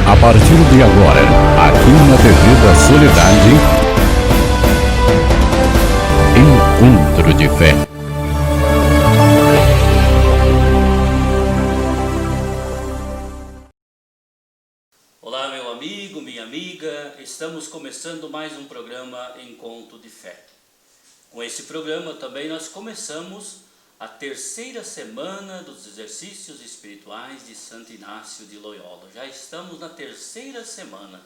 A partir de agora, aqui na TV da Soledade, Encontro de Fé. Olá, meu amigo, minha amiga, estamos começando mais um programa Encontro de Fé. Com esse programa também nós começamos a terceira semana dos exercícios espirituais de Santo Inácio de Loyola. Já estamos na terceira semana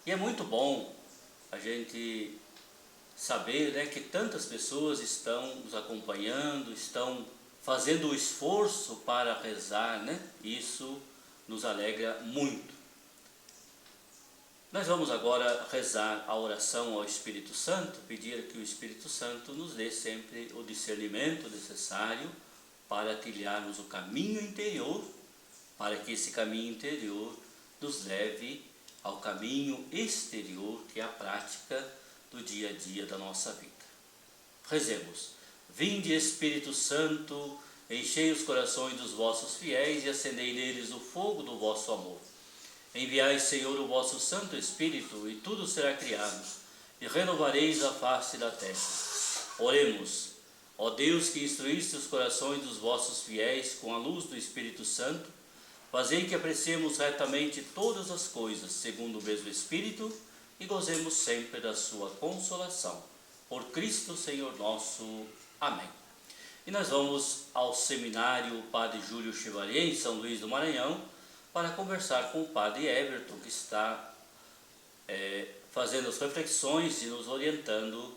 e é muito bom a gente saber, que tantas pessoas estão nos acompanhando, estão fazendo o esforço para rezar, Isso nos alegra muito. Nós vamos agora rezar a oração ao Espírito Santo, pedir que o Espírito Santo nos dê sempre o discernimento necessário para trilharmos o caminho interior, para que esse caminho interior nos leve ao caminho exterior, que é a prática do dia a dia da nossa vida. Rezemos. Vinde, Espírito Santo, enchei os corações dos vossos fiéis e acendei neles o fogo do vosso amor. Enviai, Senhor, o vosso Santo Espírito, e tudo será criado, e renovareis a face da terra. Oremos. Ó Deus, que instruíste os corações dos vossos fiéis com a luz do Espírito Santo, fazei que apreciemos retamente todas as coisas, segundo o mesmo Espírito, e gozemos sempre da sua consolação. Por Cristo, Senhor nosso. Amém. E nós vamos ao seminário Padre Júlio Chevalier, em São Luís do Maranhão, para conversar com o Padre Everton, que está fazendo as reflexões e nos orientando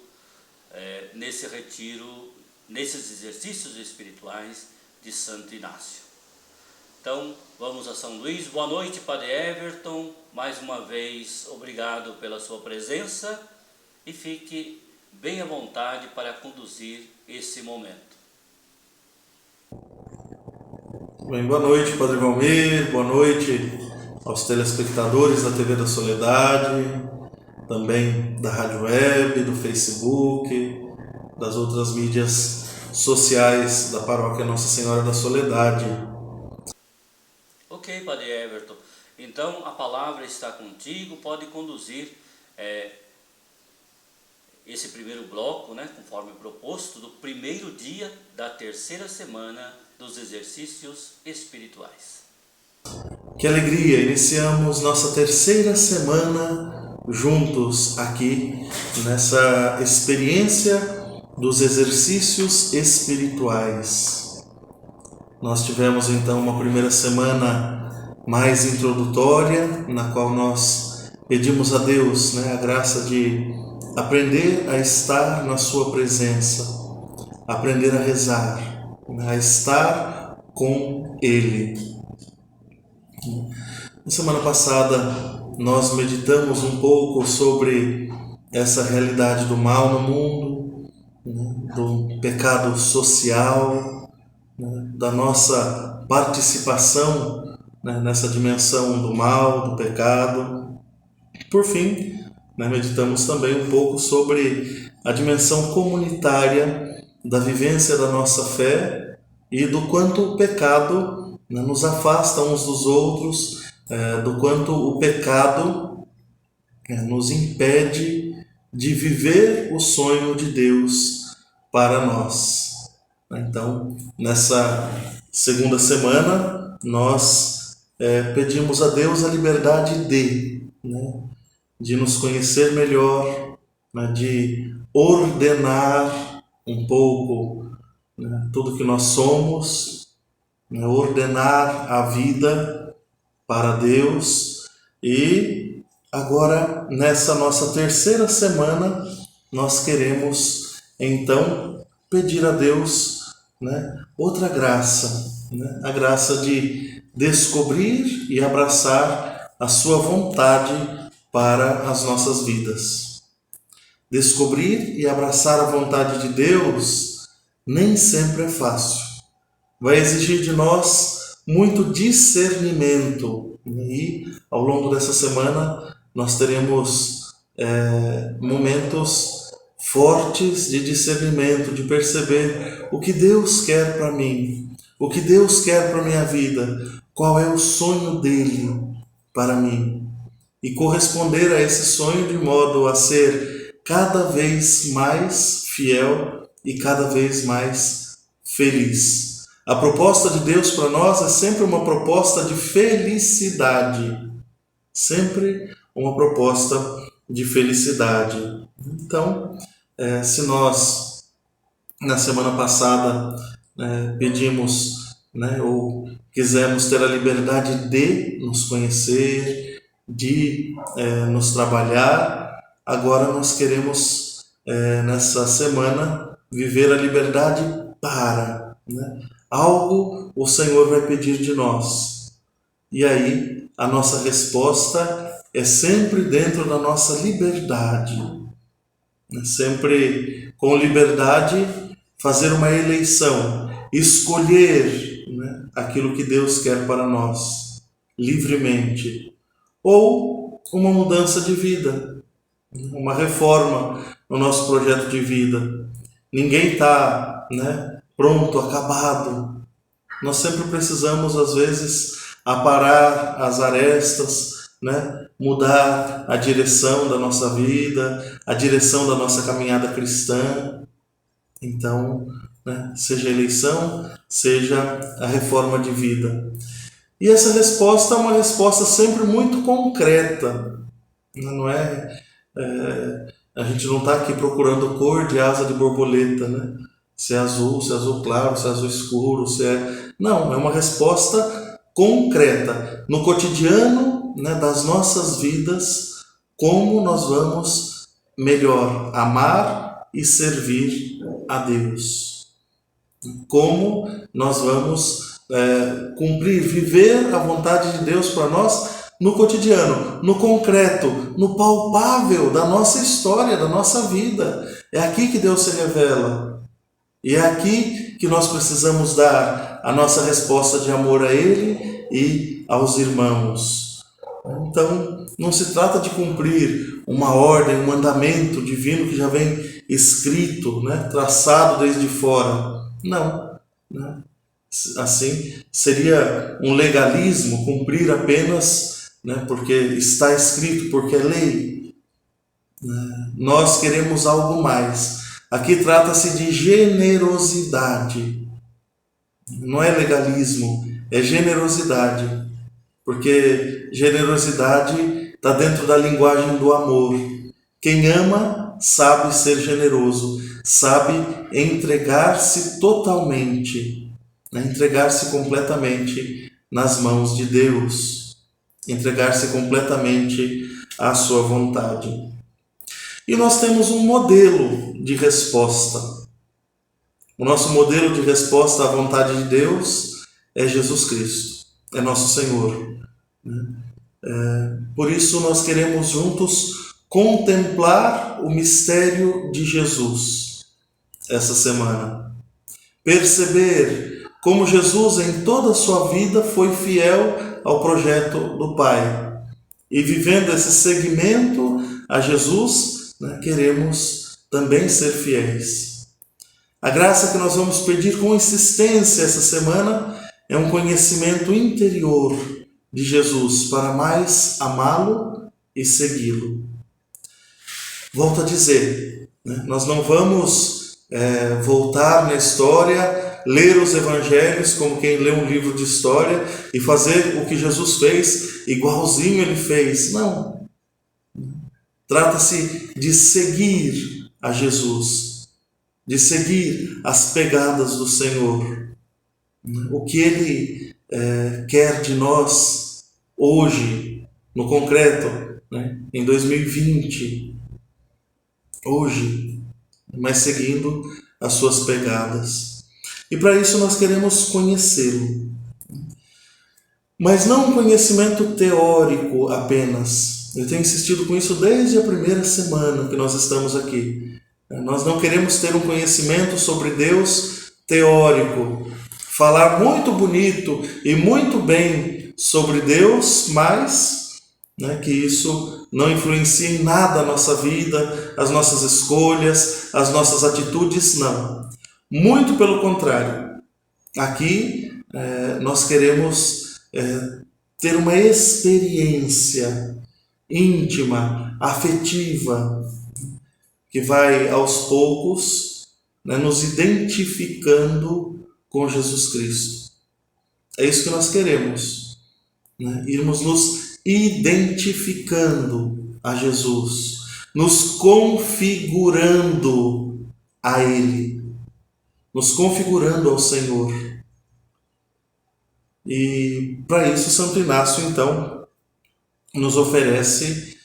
nesse retiro, nesses exercícios espirituais de Santo Inácio. Então, vamos a São Luís. Boa noite, Padre Everton. Mais uma vez, obrigado pela sua presença e fique bem à vontade para conduzir esse momento. Bem, boa noite, Padre Valmir, boa noite aos telespectadores da TV da Soledade, também da Rádio Web, do Facebook, das outras mídias sociais da Paróquia Nossa Senhora da Soledade. Ok, Padre Everton. Então, a palavra está contigo, pode conduzir esse primeiro bloco, conforme proposto, do primeiro dia da terceira semana dos exercícios espirituais. Que alegria! Iniciamos nossa terceira semana juntos aqui nessa experiência dos exercícios espirituais. Nós tivemos então uma primeira semana mais introdutória, na qual nós pedimos a Deus a graça de aprender a estar na sua presença, aprender a rezar, a estar com Ele. Na semana passada nós meditamos um pouco sobre essa realidade do mal no mundo, do pecado social, da nossa participação nessa dimensão do mal, do pecado. Por fim, meditamos também um pouco sobre a dimensão comunitária da vivência da nossa fé e do quanto o pecado nos afasta uns dos outros, do quanto o pecado nos impede de viver o sonho de Deus para nós. Então, nessa segunda semana, nós pedimos a Deus a liberdade de nos conhecer melhor, de ordenar um pouco tudo que nós somos, ordenar a vida para Deus. E agora, nessa nossa terceira semana, nós queremos então pedir a Deus outra graça, a graça de descobrir e abraçar a sua vontade para as nossas vidas. Descobrir e abraçar a vontade de Deus nem sempre é fácil. Vai exigir de nós muito discernimento. E ao longo dessa semana nós teremos momentos fortes de discernimento, de perceber o que Deus quer para mim, o que Deus quer para a minha vida, qual é o sonho dele para mim, e corresponder a esse sonho de modo a ser cada vez mais fiel e cada vez mais feliz. A proposta de Deus para nós é sempre uma proposta de felicidade, sempre uma proposta de felicidade. Então, se nós na semana passada pedimos, ou quisemos ter a liberdade de nos conhecer, de nos trabalhar, agora nós queremos nessa semana viver a liberdade para, algo o Senhor vai pedir de nós, e aí a nossa resposta é sempre dentro da nossa liberdade, sempre com liberdade fazer uma eleição, escolher aquilo que Deus quer para nós, livremente, ou uma mudança de vida, uma reforma no nosso projeto de vida. Ninguém está pronto, acabado. Nós sempre precisamos, às vezes, aparar as arestas, mudar a direção da nossa vida, a direção da nossa caminhada cristã. Então, seja a eleição, seja a reforma de vida. E essa resposta é uma resposta sempre muito concreta. Não é? A gente não está aqui procurando cor de asa de borboleta, se é azul claro, se é azul escuro, se é... Não, é uma resposta concreta. No cotidiano das nossas vidas, como nós vamos melhor amar e servir a Deus. Como nós vamos cumprir, viver a vontade de Deus para nós no cotidiano, no concreto, no palpável da nossa história, da nossa vida. É aqui que Deus se revela. E é aqui que nós precisamos dar a nossa resposta de amor a Ele e aos irmãos. Então, não se trata de cumprir uma ordem, um mandamento divino que já vem escrito, traçado desde fora. Não. Assim, seria um legalismo cumprir apenas porque está escrito, porque é lei. Nós queremos algo mais. Aqui trata-se de generosidade. Não é legalismo, é generosidade. Porque generosidade está dentro da linguagem do amor. Quem ama sabe ser generoso, sabe entregar-se totalmente, entregar-se completamente nas mãos de Deus, entregar-se completamente à sua vontade. E nós temos um modelo de resposta. O nosso modelo de resposta à vontade de Deus é Jesus Cristo, é nosso Senhor. Por isso nós queremos juntos contemplar o mistério de Jesus essa semana. Perceber como Jesus em toda a sua vida foi fiel ao projeto do Pai. E vivendo esse seguimento a Jesus, queremos também ser fiéis. A graça que nós vamos pedir com insistência essa semana é um conhecimento interior de Jesus para mais amá-lo e segui-lo. Volto a dizer, nós não vamos voltar na história, ler os evangelhos como quem lê um livro de história e fazer o que Jesus fez igualzinho ele fez. Não. Trata-se de seguir a Jesus, de seguir as pegadas do Senhor. O que Ele quer de nós hoje, no concreto, em 2020, hoje, mas seguindo as suas pegadas. E para isso nós queremos conhecê-lo. Mas não um conhecimento teórico apenas. Eu tenho insistido com isso desde a primeira semana que nós estamos aqui. Nós não queremos ter um conhecimento sobre Deus teórico, falar muito bonito e muito bem sobre Deus, mas que isso não influencia em nada a nossa vida, as nossas escolhas, as nossas atitudes, não. Muito pelo contrário. Aqui nós queremos ter uma experiência íntima, afetiva, que vai aos poucos, né, nos identificando com Jesus Cristo. É isso que nós queremos, né? Irmos nos identificando a Jesus, nos configurando a Ele, nos configurando ao Senhor. E para isso Santo Inácio, então, nos oferece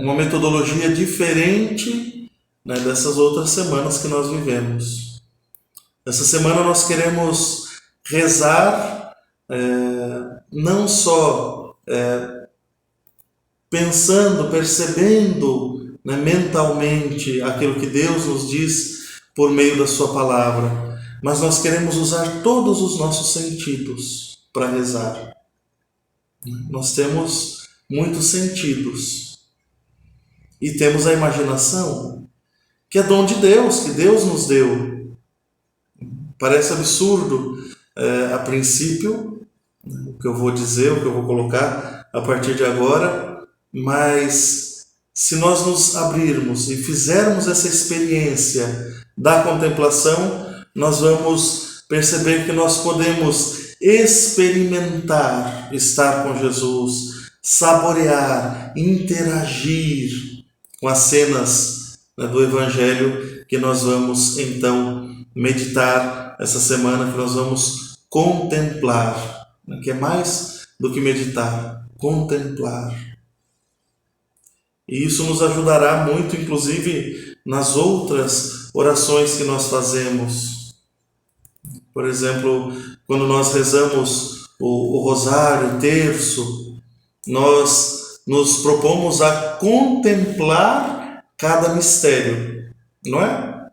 uma metodologia diferente, né, dessas outras semanas que nós vivemos. Essa semana nós queremos rezar não só pensando, percebendo, né, mentalmente aquilo que Deus nos diz por meio da sua palavra, mas nós queremos usar todos os nossos sentidos para rezar. Nós temos muitos sentidos e temos a imaginação, que é dom de Deus, que Deus nos deu. Parece absurdo a princípio, o que eu vou dizer, o que eu vou colocar a partir de agora, mas se nós nos abrirmos e fizermos essa experiência da contemplação, nós vamos perceber que nós podemos experimentar estar com Jesus, saborear, interagir com as cenas, né, do Evangelho que nós vamos então meditar essa semana, que nós vamos contemplar, né, que é mais do que meditar, contemplar. E isso nos ajudará muito, inclusive, nas outras orações que nós fazemos. Por exemplo, quando nós rezamos o rosário, o terço, nós nos propomos a contemplar cada mistério, não é?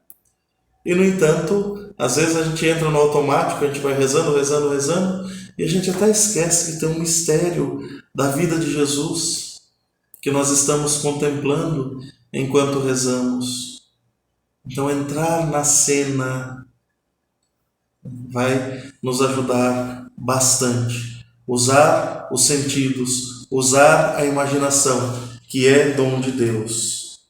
E, no entanto, às vezes a gente entra no automático, a gente vai rezando, rezando, rezando, e a gente até esquece que tem um mistério da vida de Jesus que nós estamos contemplando enquanto rezamos. Então, entrar na cena vai nos ajudar bastante. Usar os sentidos, usar a imaginação, que é dom de Deus.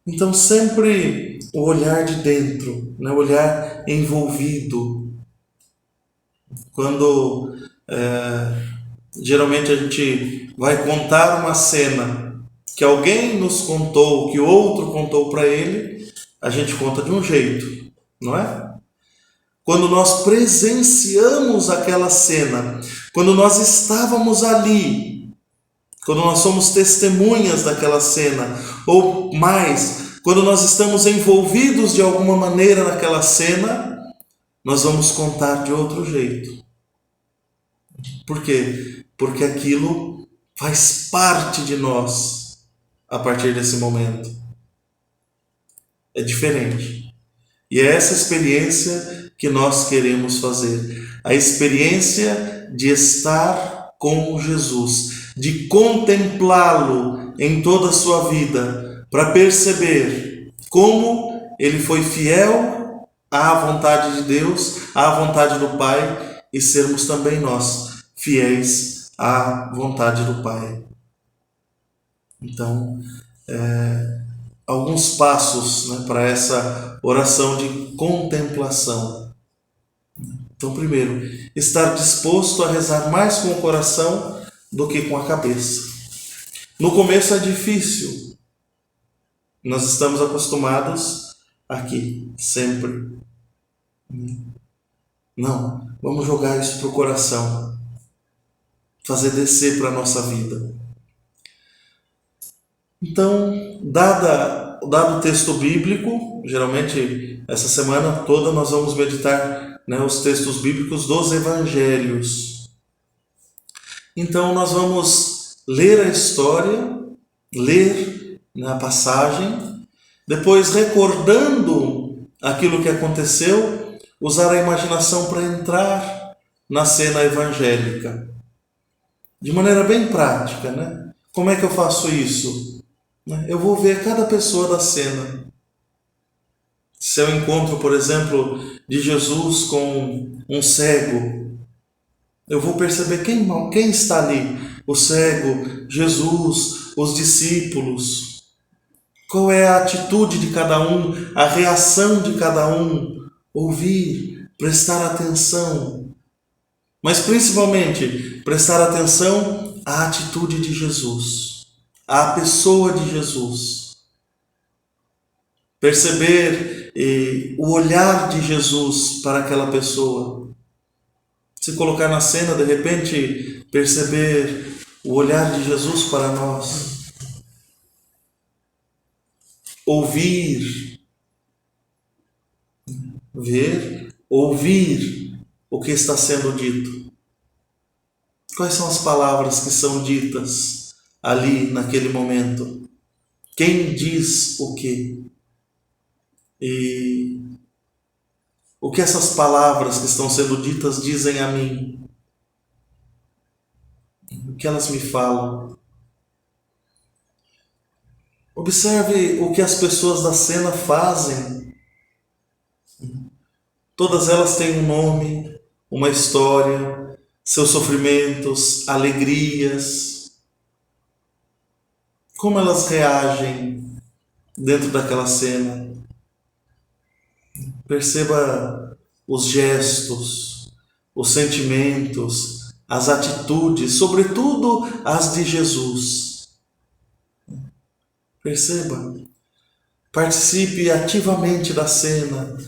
Então, sempre o olhar de dentro, né? O olhar envolvido. Quando geralmente a gente vai contar uma cena que alguém nos contou, que outro contou para ele, a gente conta de um jeito, não é? Quando nós presenciamos aquela cena, quando nós estávamos ali, quando nós somos testemunhas daquela cena, ou mais, quando nós estamos envolvidos de alguma maneira naquela cena, nós vamos contar de outro jeito. Por quê? Porque aquilo faz parte de nós a partir desse momento. É diferente. E é essa experiência que nós queremos fazer. A experiência de estar com Jesus, de contemplá-lo em toda a sua vida, para perceber como ele foi fiel à vontade de Deus, à vontade do Pai, e sermos também nós fiéis à vontade do Pai. Então, alguns passos, né, para essa oração de contemplação. Então, primeiro, estar disposto a rezar mais com o coração do que com a cabeça. No começo é difícil. Nós estamos acostumados aqui, sempre. Não, vamos jogar isso para o coração. Fazer descer para a nossa vida. Então, dado o texto bíblico, geralmente essa semana toda nós vamos meditar, né, os textos bíblicos dos evangelhos. Então nós vamos ler a história, ler, né, a passagem, depois recordando aquilo que aconteceu, usar a imaginação para entrar na cena evangélica. De maneira bem prática, né? Como é que eu faço isso? Eu vou ver cada pessoa da cena. Se eu encontro, por exemplo, de Jesus com um cego, Eu vou perceber quem está ali. O cego, Jesus, os discípulos. Qual é a atitude de cada um, a reação de cada um? Ouvir, prestar atenção. Mas principalmente, prestar atenção à atitude de Jesus, à pessoa de Jesus. Perceber o olhar de Jesus para aquela pessoa. Se colocar na cena, de repente, perceber o olhar de Jesus para nós. Ouvir, ver, ouvir o que está sendo dito. Quais são as palavras que são ditas ali naquele momento? Quem diz o quê? E o que essas palavras que estão sendo ditas dizem a mim? O que elas me falam? Observe o que as pessoas da cena fazem. Todas elas têm um nome, uma história, seus sofrimentos, alegrias. Como elas reagem dentro daquela cena? Perceba os gestos, os sentimentos, as atitudes, sobretudo as de Jesus. Perceba, participe ativamente da cena,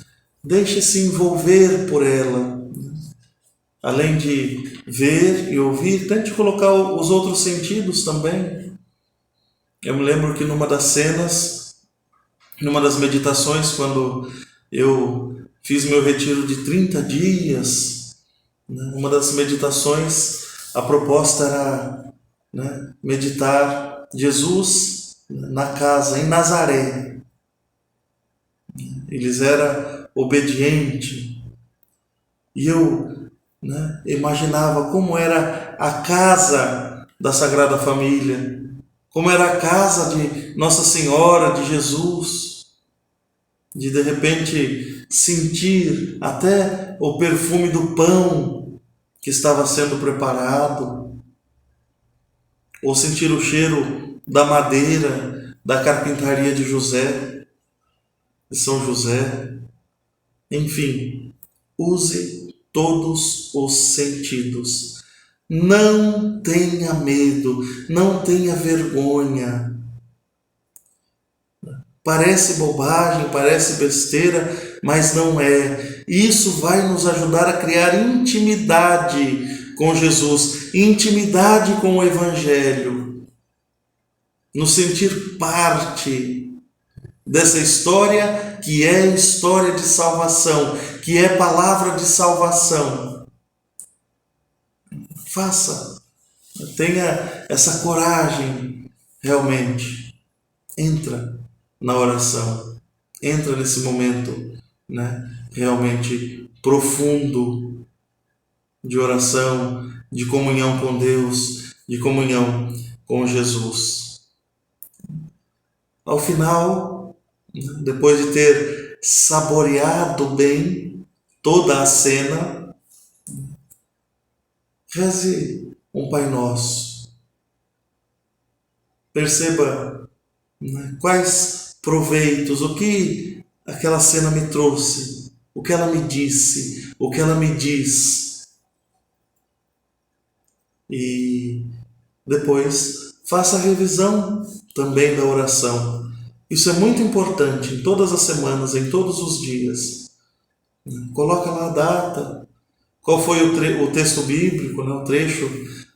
deixe-se envolver por ela. Além de ver e ouvir, tente colocar os outros sentidos também. Eu me lembro que numa das cenas, numa das meditações, quando eu fiz meu retiro de 30 dias, uma das meditações, a proposta era meditar Jesus na casa, em Nazaré. Eles eram obedientes. E eu imaginava como era a casa da Sagrada Família, como era a casa de Nossa Senhora, de Jesus, de repente sentir até o perfume do pão que estava sendo preparado, ou sentir o cheiro da madeira, da carpintaria de São José. Enfim, use todos os sentidos. Não tenha medo, não tenha vergonha. Parece bobagem, parece besteira, mas não é. Isso vai nos ajudar a criar intimidade com Jesus, intimidade com o Evangelho, nos sentir parte dessa história que é história de salvação, que é palavra de salvação. Faça, tenha essa coragem realmente. Entra na oração, entra nesse momento realmente profundo de oração, de comunhão com Deus, de comunhão com Jesus. Ao final, depois de ter saboreado bem toda a cena, reze um Pai Nosso. Perceba quais proveitos, o que aquela cena me trouxe, o que ela me disse, o que ela me diz. E depois faça a revisão também da oração. Isso é muito importante em todas as semanas, em todos os dias. Coloca lá a data, qual foi o texto bíblico, o trecho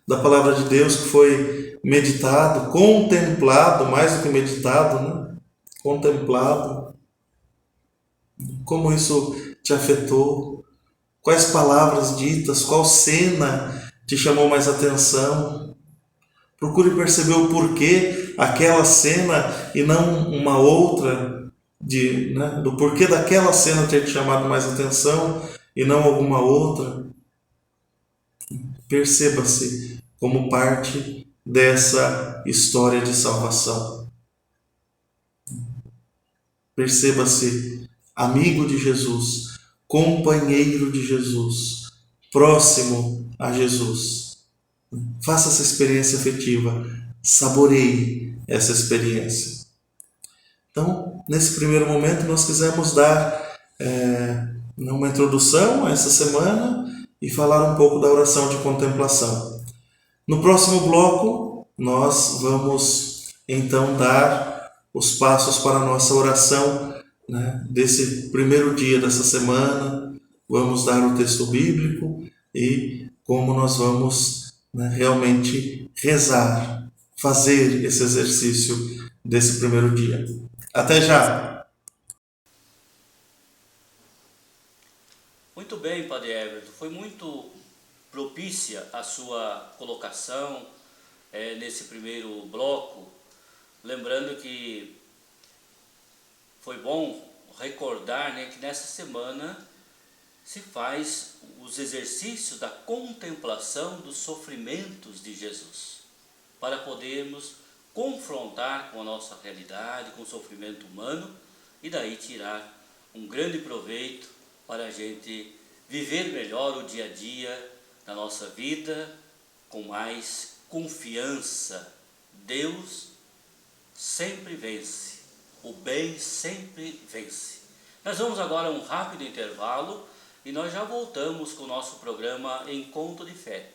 da palavra de Deus que foi meditado, contemplado, mais do que meditado, contemplado. Como isso te afetou? Quais palavras ditas? Qual cena te chamou mais atenção? Procure perceber o porquê aquela cena e não uma outra, do porquê daquela cena ter te chamado mais atenção e não alguma outra. Perceba-se como parte dessa história de salvação. Perceba-se amigo de Jesus, companheiro de Jesus, próximo a Jesus. Faça essa experiência afetiva, saboreie essa experiência. Então, nesse primeiro momento, nós quisemos dar uma introdução a essa semana e falar um pouco da oração de contemplação. No próximo bloco, nós vamos então dar os passos para a nossa oração, né, desse primeiro dia dessa semana. Vamos dar o texto bíblico e como nós vamos, né, realmente rezar, fazer esse exercício desse primeiro dia. Até já! Muito bem, Padre Everton. Foi muito propícia a sua colocação nesse primeiro bloco. Lembrando que foi bom recordar, né, que nessa semana se faz os exercícios da contemplação dos sofrimentos de Jesus, para podermos confrontar com a nossa realidade, com o sofrimento humano, e daí tirar um grande proveito para a gente viver melhor o dia a dia da nossa vida, com mais confiança. Deus sempre vence, o bem sempre vence. Nós vamos agora a um rápido intervalo e nós já voltamos com o nosso programa Encontro de Fé.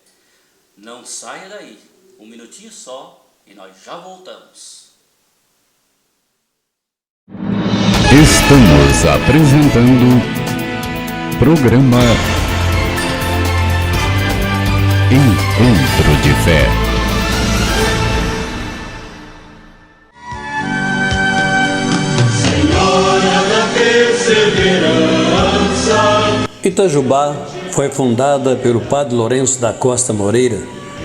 Não saia daí, um minutinho só e nós já voltamos. Estamos apresentando programa Encontro de Fé. Senhora da Perseverança. Itajubá foi fundada pelo Padre Lourenço da Costa Moreira,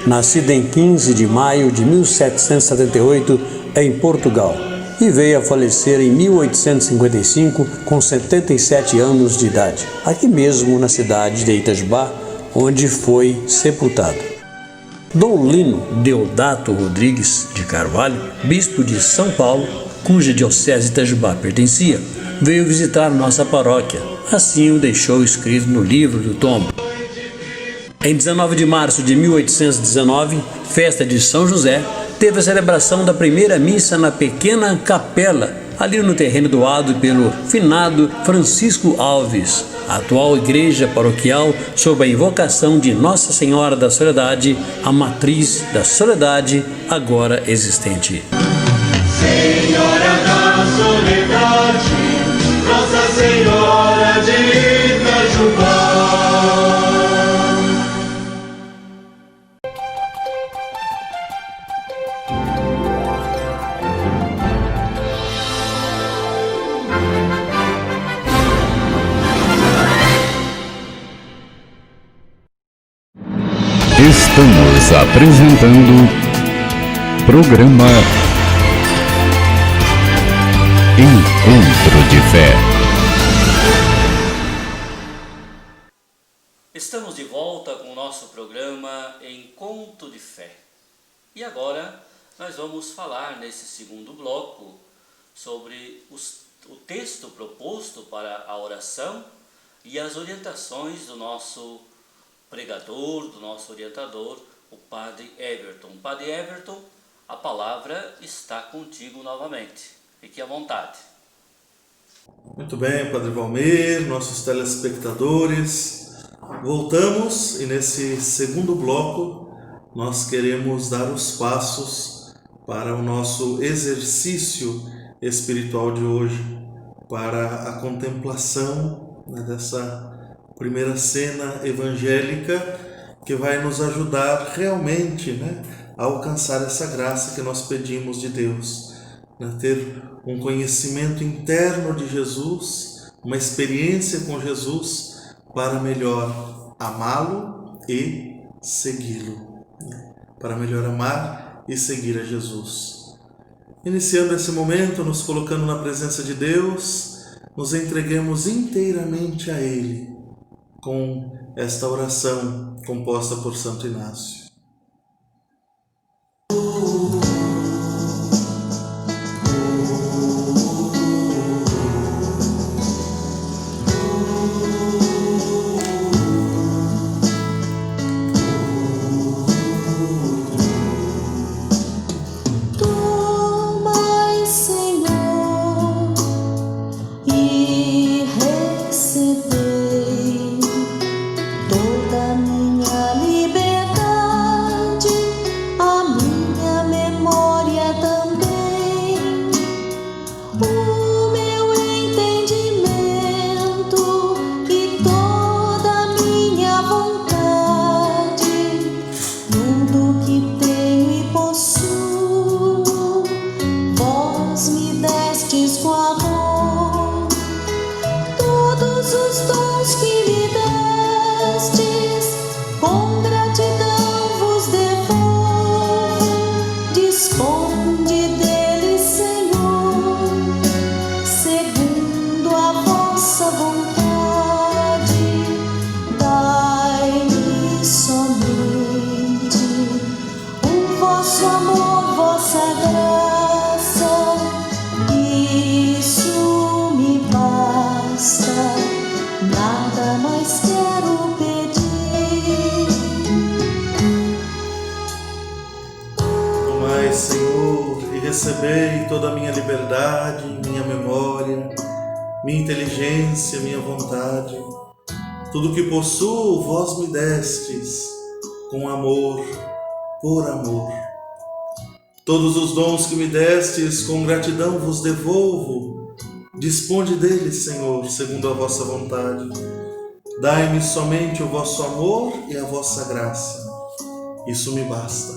nascido em 15 de maio de 1778 em Portugal, e veio a falecer em 1855 com 77 anos de idade, aqui mesmo na cidade de Itajubá, onde foi sepultado. Dom Lino Deodato Rodrigues de Carvalho, bispo de São Paulo, cuja diocese de Itajubá pertencia, veio visitar nossa paróquia. Assim o deixou escrito no livro do tombo. Em 19 de março de 1819, festa de São José, teve a celebração da primeira missa na pequena capela, ali no terreno doado pelo finado Francisco Alves, a atual igreja paroquial sob a invocação de Nossa Senhora da Soledade, a matriz da soledade agora existente. Senhora da Soledade, Nossa Senhora de Itajubá. Estamos apresentando programa Encontro de Fé. Estamos de volta com o nosso programa Encontro de Fé. E agora nós vamos falar nesse segundo bloco sobre o texto proposto para a oração e as orientações do nosso pregador, do nosso orientador, o Padre Everton. Padre Everton, a palavra está contigo novamente. Fique à vontade. Muito bem, Padre Valmir, nossos telespectadores. Voltamos e nesse segundo bloco nós queremos dar os passos para o nosso exercício espiritual de hoje, para a contemplação, né, dessa primeira cena evangélica que vai nos ajudar realmente, né, a alcançar essa graça que nós pedimos de Deus, né, ter um conhecimento interno de Jesus, uma experiência com Jesus para melhor amá-lo e segui-lo, né, para melhor amar e seguir a Jesus. Iniciando esse momento, nos colocando na presença de Deus, nos entreguemos inteiramente a Ele, com esta oração composta por Santo Inácio. vosso amor, vossa graça, isso me basta, nada mais quero pedir. Tomai, Senhor, e recebei toda a minha liberdade, minha memória, minha inteligência, minha vontade. Tudo que possuo, vós me destes, com amor, por amor. Todos os dons que me destes, com gratidão vos devolvo. Disponde deles, Senhor, segundo a vossa vontade. Dai-me somente o vosso amor e a vossa graça. Isso me basta.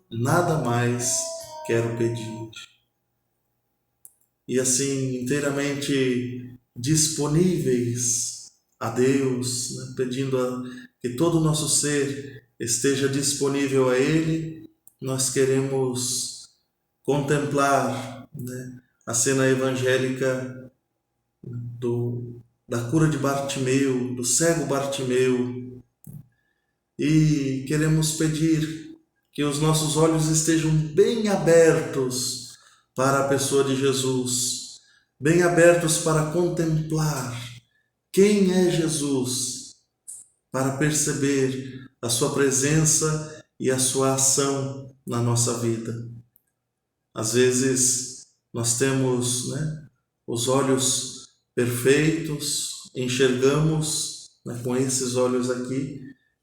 Nada mais quero pedir. E assim, inteiramente disponíveis a Deus, né, pedindo que todo o nosso ser esteja disponível a Ele, nós queremos contemplar, né, a cena evangélica da cura de Bartimeu, do cego Bartimeu, e queremos pedir que os nossos olhos estejam bem abertos para a pessoa de Jesus, bem abertos para contemplar quem é Jesus, para perceber a sua presença e a sua ação na nossa vida. Às vezes nós temos, né, os olhos perfeitos, enxergamos, né, com esses olhos aqui,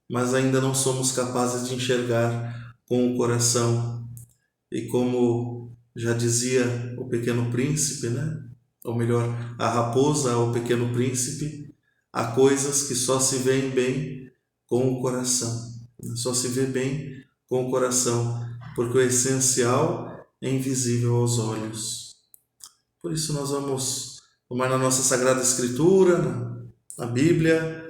mas ainda não somos capazes de enxergar com o coração. E como já dizia o Pequeno Príncipe, né? Ou melhor, a raposa ao Pequeno Príncipe, há coisas que só se veem bem com o coração. Só se vê bem com o coração, porque o essencial é invisível aos olhos. Por isso nós vamos tomar na nossa Sagrada Escritura, na Bíblia,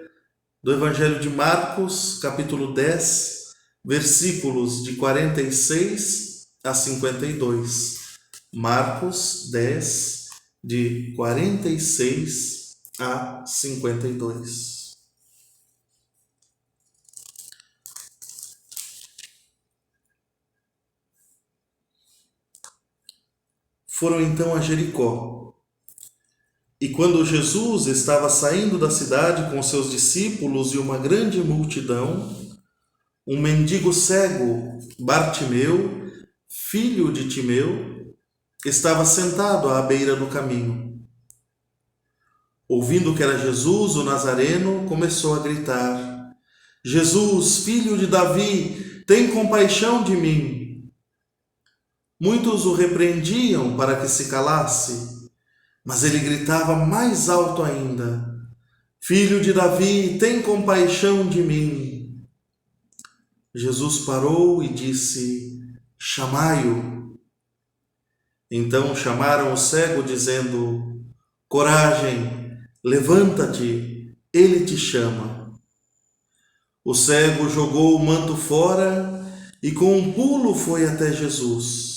do Evangelho de Marcos, capítulo 10, versículos de 46 a 52. Marcos 10, de 46 a 52. Foram então a Jericó. E quando Jesus estava saindo da cidade com seus discípulos e uma grande multidão, um mendigo cego, Bartimeu, filho de Timeu, estava sentado à beira do caminho. Ouvindo que era Jesus, o Nazareno, começou a gritar: Jesus, filho de Davi, tem compaixão de mim. Muitos o repreendiam para que se calasse, mas ele gritava mais alto ainda: Filho de Davi, tem compaixão de mim. Jesus parou e disse: Chamai-o. Então chamaram o cego, dizendo: Coragem, levanta-te, ele te chama. O cego jogou o manto fora e com um pulo foi até Jesus.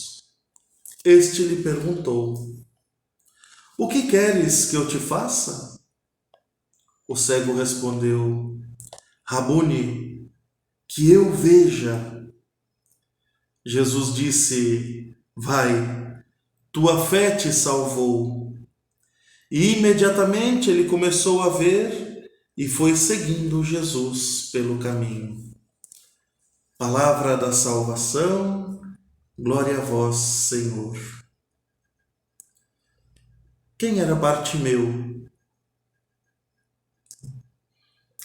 Este lhe perguntou: O que queres que eu te faça? O cego respondeu: Rabuni, que eu veja. Jesus disse: Vai, tua fé te salvou. E imediatamente ele começou a ver e foi seguindo Jesus pelo caminho. Palavra da salvação, glória a vós, Senhor. Quem era Bartimeu?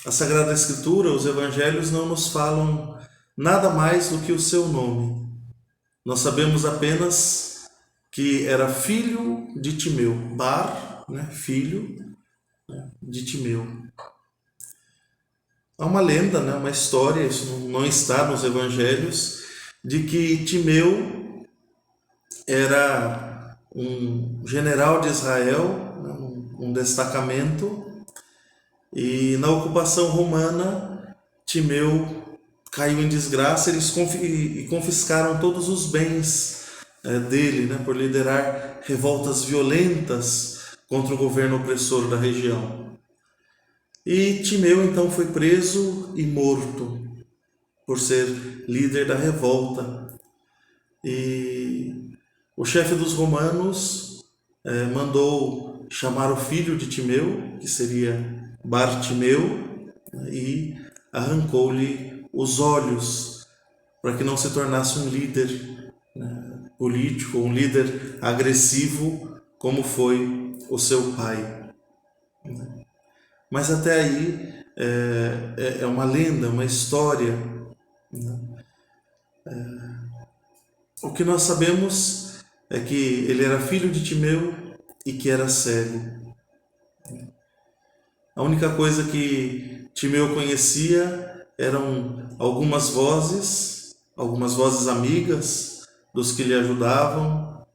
A Sagrada Escritura, os Evangelhos não nos falam nada mais do que o seu nome. Nós sabemos apenas que era filho de Timeu. Bar, né, filho, né, de Timeu. Há uma lenda, né, uma história, isso não está nos Evangelhos, de que Timeu era um general de Israel, né, um destacamento, e na ocupação romana, Timeu caiu em desgraça, eles confiscaram todos os bens dele, né, por liderar revoltas violentas contra o governo opressor da região. E Timeu então foi preso e morto por ser líder da revolta. E o chefe dos romanos mandou chamar o filho de Timeu, que seria Bartimeu, e arrancou-lhe os olhos para que não se tornasse um líder político, um líder agressivo, como foi o seu pai. Mas até aí é uma lenda, uma história. O que nós sabemos é que ele era filho de Timeu e que era cego. A única coisa que Timeu conhecia eram algumas vozes amigas dos que lhe ajudavam,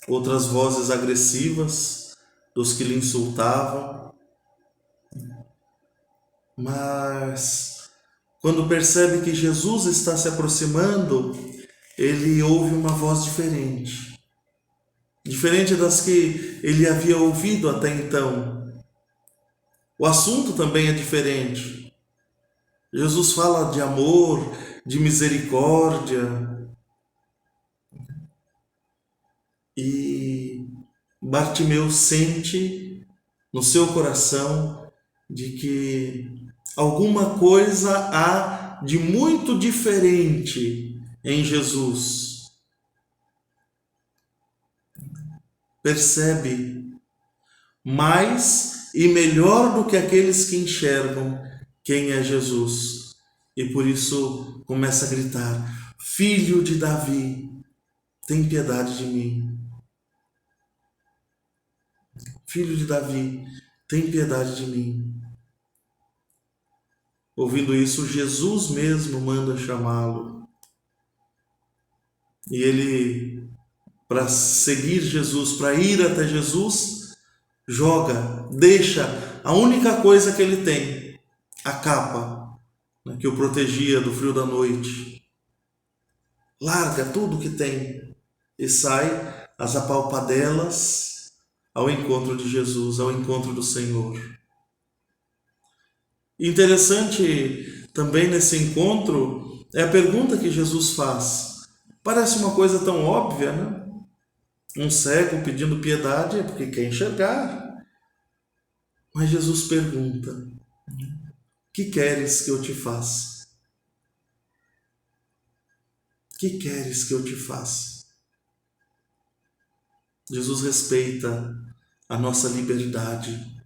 outras vozes agressivas dos que lhe insultavam. Mas quando percebe que Jesus está se aproximando, ele ouve uma voz diferente das que ele havia ouvido até então. O assunto também é diferente. Jesus fala de amor, de misericórdia. E Bartimeu sente no seu coração de que alguma coisa há de muito diferente em Jesus. Percebe mais e melhor do que aqueles que enxergam quem é Jesus. E por isso começa a gritar: Filho de Davi, tem piedade de mim. Filho de Davi, tem piedade de mim. Ouvindo isso, Jesus mesmo manda chamá-lo. E ele, para seguir Jesus, para ir até Jesus, deixa a única coisa que ele tem, a capa, que o protegia do frio da noite. Larga tudo que tem e sai às apalpadelas ao encontro de Jesus, ao encontro do Senhor. Interessante também nesse encontro é a pergunta que Jesus faz. Parece uma coisa tão óbvia, né? Um cego pedindo piedade é porque quer enxergar. Mas Jesus pergunta: que queres que eu te faça? Que queres que eu te faça? Jesus respeita a nossa liberdade.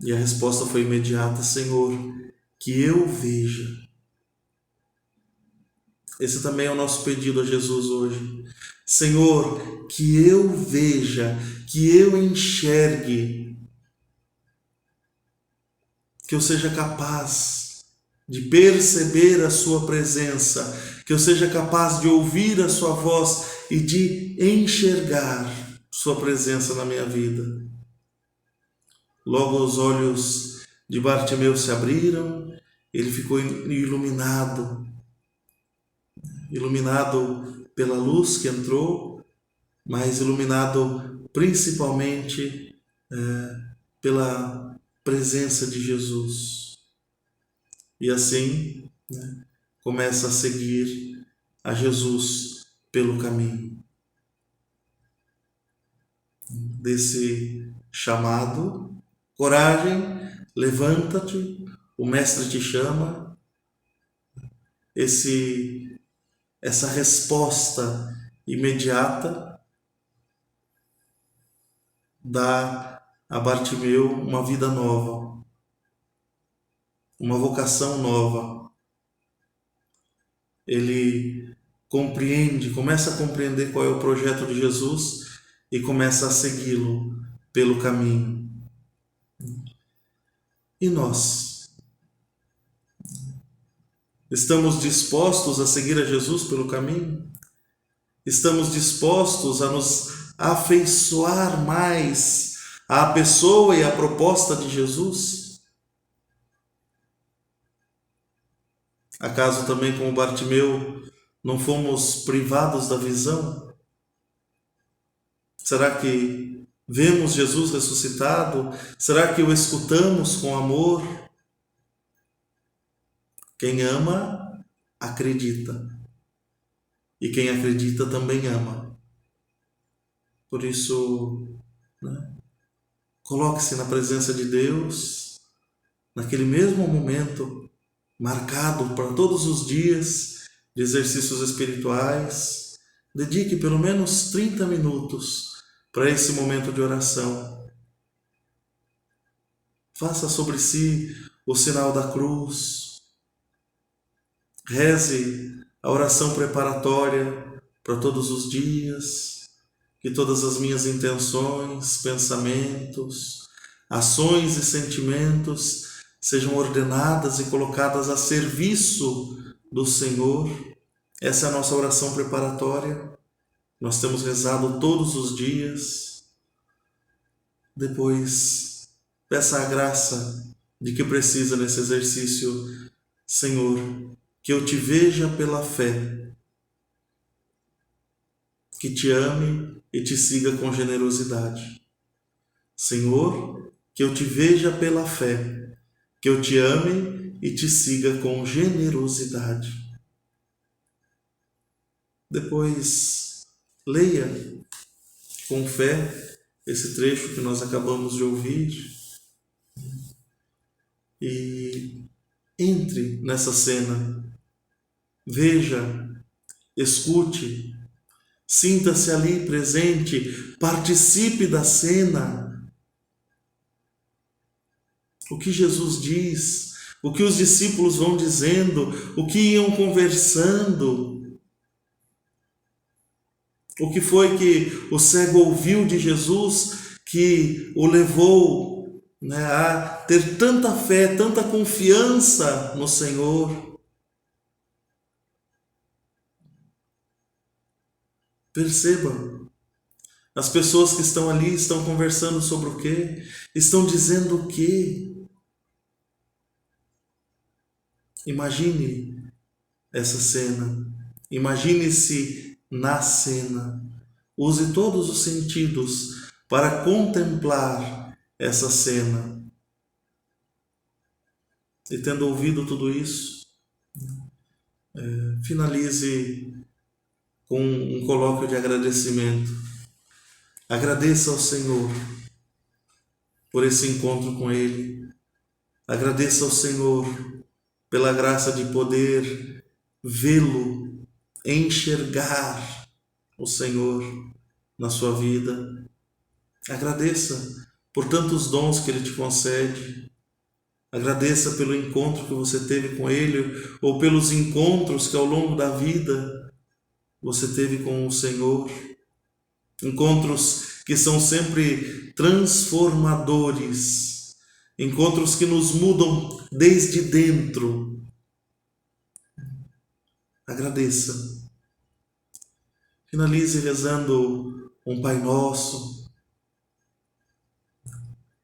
E a resposta foi imediata: Senhor, que eu veja. Esse também é o nosso pedido a Jesus hoje. Senhor, que eu veja, que eu enxergue, que eu seja capaz de perceber a sua presença, que eu seja capaz de ouvir a sua voz e de enxergar sua presença na minha vida. Logo os olhos de Bartimeu se abriram, ele ficou iluminado pela luz que entrou, mas iluminado principalmente pela presença de Jesus. E assim começa a seguir a Jesus pelo caminho desse chamado. Coragem, levanta-te, o Mestre te chama. Essa resposta imediata dá a Bartimeu uma vida nova, uma vocação nova. Ele começa a compreender qual é o projeto de Jesus e começa a segui-lo pelo caminho. E nós? Estamos dispostos a seguir a Jesus pelo caminho? Estamos dispostos a nos afeiçoar mais à pessoa e à proposta de Jesus? Acaso também, como Bartimeu, não fomos privados da visão? Será que vemos Jesus ressuscitado? Será que o escutamos com amor? Quem ama, acredita. e quem acredita também ama. Por isso, coloque-se na presença de Deus, naquele mesmo momento marcado para todos os dias de exercícios espirituais. Dedique pelo menos 30 minutos para esse momento de oração. Faça sobre si o sinal da cruz. Reze a oração preparatória para todos os dias. Que todas as minhas intenções, pensamentos, ações e sentimentos sejam ordenadas e colocadas a serviço do Senhor. Essa é a nossa oração preparatória. Nós temos rezado todos os dias. Depois, peça a graça de que precisa nesse exercício. Senhor, que eu te veja pela fé, que te ame e te siga com generosidade. Senhor, que eu te veja pela fé, que eu te ame e te siga com generosidade. Depois, leia com fé esse trecho que nós acabamos de ouvir e entre nessa cena. Veja, escute, sinta-se ali presente, participe da cena. O que Jesus diz, o que os discípulos vão dizendo, o que iam conversando. O que foi que o cego ouviu de Jesus que o levou a ter tanta fé, tanta confiança no Senhor. Perceba, as pessoas que estão ali estão conversando sobre o quê? Estão dizendo o quê? Imagine essa cena, imagine-se na cena, use todos os sentidos para contemplar essa cena. E tendo ouvido tudo isso, finalize com um colóquio de agradecimento. Agradeça ao Senhor por esse encontro com Ele. Agradeça ao Senhor pela graça de poder vê-lo, enxergar o Senhor na sua vida. Agradeça por tantos dons que Ele te concede. Agradeça pelo encontro que você teve com Ele ou pelos encontros que ao longo da vida você teve com o Senhor. Encontros que são sempre transformadores. Encontros que nos mudam desde dentro. Agradeça. Finalize rezando um Pai Nosso.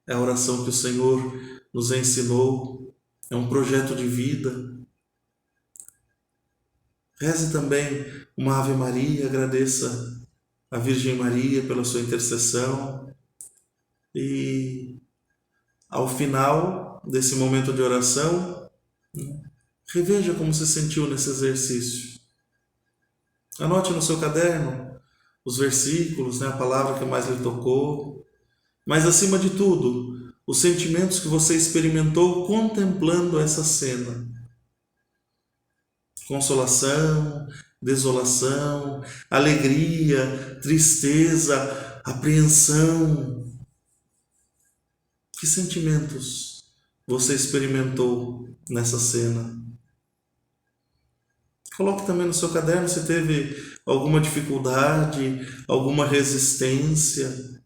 É a oração que o Senhor nos ensinou. É um projeto de vida. Reze também uma Ave Maria, agradeça a Virgem Maria pela sua intercessão. E ao final desse momento de oração, reveja como se sentiu nesse exercício. Anote no seu caderno os versículos, a palavra que mais lhe tocou, mas acima de tudo, os sentimentos que você experimentou contemplando essa cena. Consolação, desolação, alegria, tristeza, apreensão. Que sentimentos você experimentou nessa cena? Coloque também no seu caderno se teve alguma dificuldade, alguma resistência.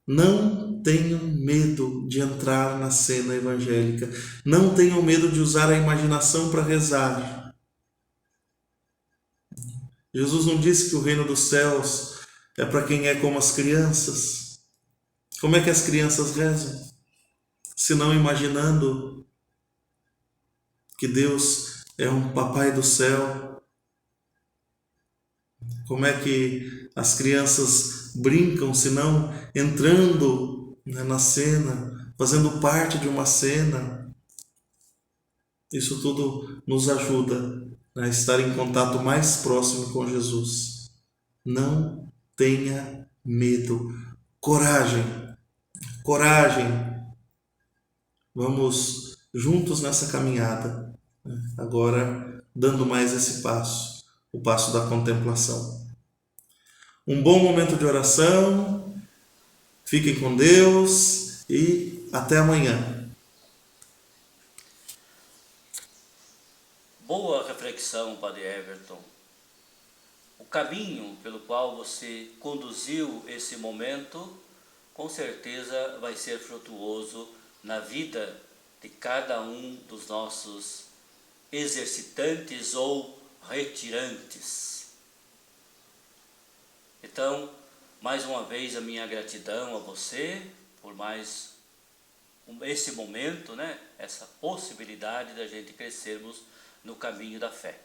Não tenham medo de entrar na cena evangélica. Não tenham medo de usar a imaginação para rezar. Jesus não disse que o reino dos céus é para quem é como as crianças. Como é que as crianças rezam? Se não imaginando que Deus é um papai do céu. Como é que as crianças brincam, se não entrando na cena, fazendo parte de uma cena. Isso tudo nos ajuda a estar em contato mais próximo com Jesus. Não tenha medo. Coragem, coragem. Vamos juntos nessa caminhada, agora dando mais esse passo, o passo da contemplação. Um bom momento de oração, fiquem com Deus e até amanhã. Boa reflexão, Padre Everton. O caminho pelo qual você conduziu esse momento, com certeza vai ser frutuoso na vida de cada um dos nossos exercitantes ou retirantes. Então, mais uma vez a minha gratidão a você por mais esse momento, essa possibilidade da gente crescermos no caminho da fé.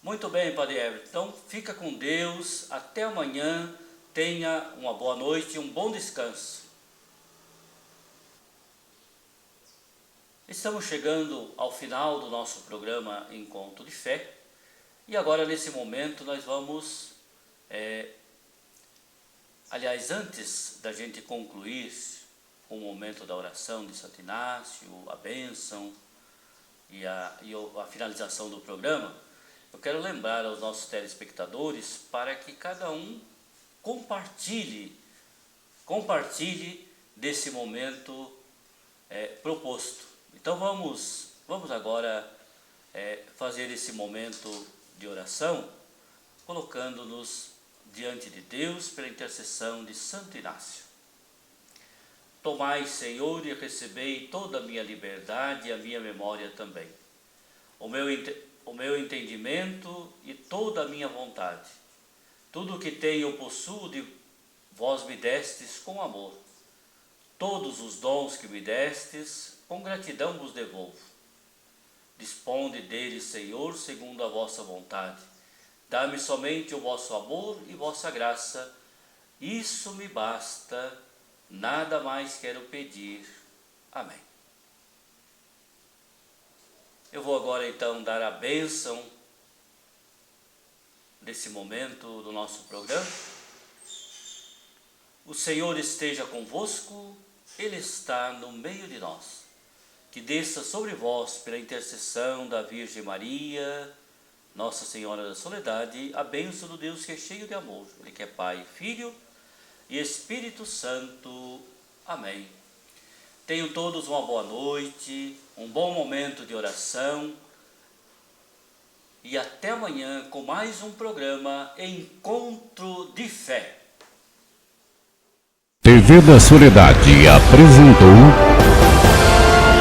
Muito bem, Padre Everton. Então, fica com Deus. Até amanhã. Tenha uma boa noite e um bom descanso. Estamos chegando ao final do nosso programa Encontro de Fé. E agora, nesse momento, nós vamos... Aliás, antes da gente concluir o momento da oração de Santo Inácio, a bênção e a finalização do programa, eu quero lembrar aos nossos telespectadores para que cada um compartilhe desse momento proposto. Então vamos agora fazer esse momento de oração, colocando-nos diante de Deus pela intercessão de Santo Inácio. Tomai, Senhor, e recebei toda a minha liberdade e a minha memória também, o meu entendimento e toda a minha vontade. Tudo o que tenho eu possuo de vós me destes com amor. Todos os dons que me destes, com gratidão vos devolvo. Disponde deles, Senhor, segundo a vossa vontade. Dá-me somente o vosso amor e vossa graça. Isso me basta, nada mais quero pedir. Amém. Eu vou agora então dar a bênção desse momento do nosso programa. O Senhor esteja convosco, Ele está no meio de nós. Que desça sobre vós, pela intercessão da Virgem Maria, Nossa Senhora da Soledade, a bênção do Deus que é cheio de amor, Ele que é Pai, Filho e Espírito Santo. Amém. Tenham todos uma boa noite, um bom momento de oração e até amanhã com mais um programa Encontro de Fé. TV da Soledade apresentou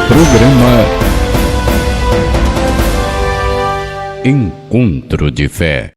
programa Encontro de Fé.